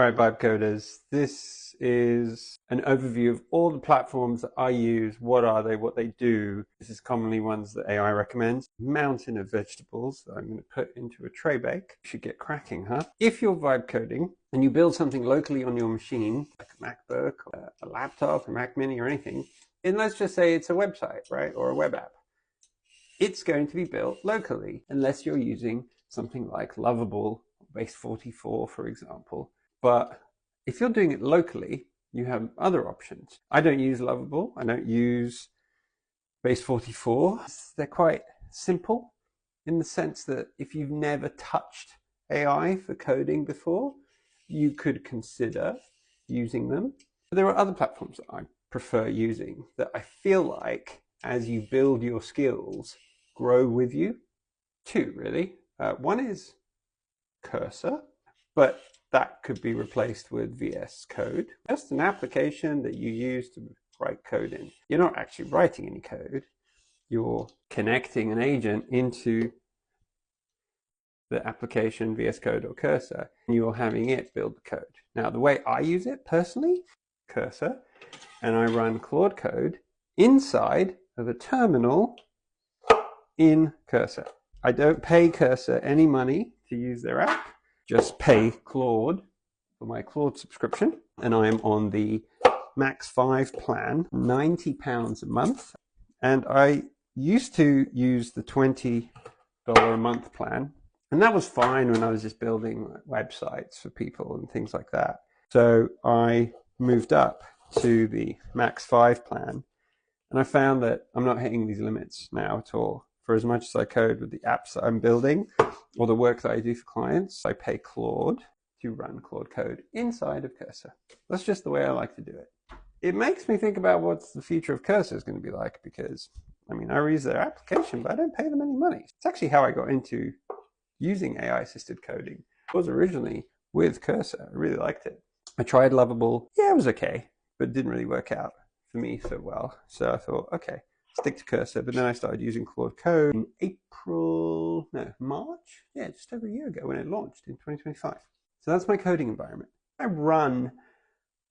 All right, Vibe Coders, this is an overview of all the platforms that I use. What are they? What they do? This is commonly ones that AI recommends. Mountain of vegetables that I'm going to put into a tray bake. Should get cracking, huh? If you're vibe coding and you build something locally on your machine, like a MacBook, or a laptop, a Mac Mini, or anything, and let's just say it's a website, right, or a web app, it's going to be built locally, unless you're using something like Lovable, Base44, for example. But if you're doing it locally, you have other options. I don't use Lovable. I don't use Base44. They're quite simple in the sense that if you've never touched AI for coding before, you could consider using them. But there are other platforms that I prefer using that I feel like, as you build your skills, grow with you. Two, really. One is Cursor, but that could be replaced with VS Code. Just an application that you use to write code in. You're not actually writing any code. You're connecting an agent into the application VS Code or Cursor, and you're having it build the code. Now, the way I use it personally, Cursor, and I run Claude Code inside of a terminal in Cursor. I don't pay Cursor any money to use their app. Just pay Claude for my Claude subscription, and I am on the Max 5 plan, £90 a month. And I used to use the $20 a month plan, and that was fine when I was just building websites for people and things like that. So I moved up to the Max 5 plan, and I found that I'm not hitting these limits now at all. For as much as I code with the apps that I'm building or the work that I do for clients, I pay Claude to run Claude Code inside of Cursor. That's just the way I like to do it. It makes me think about what the future of Cursor is going to be like, because, I mean, I use their application, but I don't pay them any money. It's actually how I got into using AI-assisted coding. It was originally with Cursor. I really liked it. I tried Lovable. Yeah, it was okay, but it didn't really work out for me so well. So I thought, okay, stick to Cursor. But then I started using Claude Code in March? Yeah, just over a year ago when it launched in 2025. So that's my coding environment. I run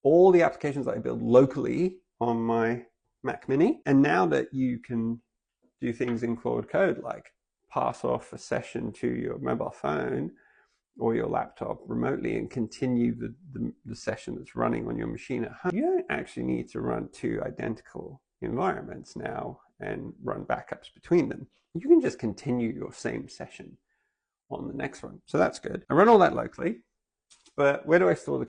all the applications that I build locally on my Mac Mini. And now that you can do things in Claude Code, like pass off a session to your mobile phone or your laptop remotely and continue the session that's running on your machine at home, you don't actually need to run two identical environments now and run backups between them. You can just continue your same session on the next one. So that's good. I run all that locally, but where do I store the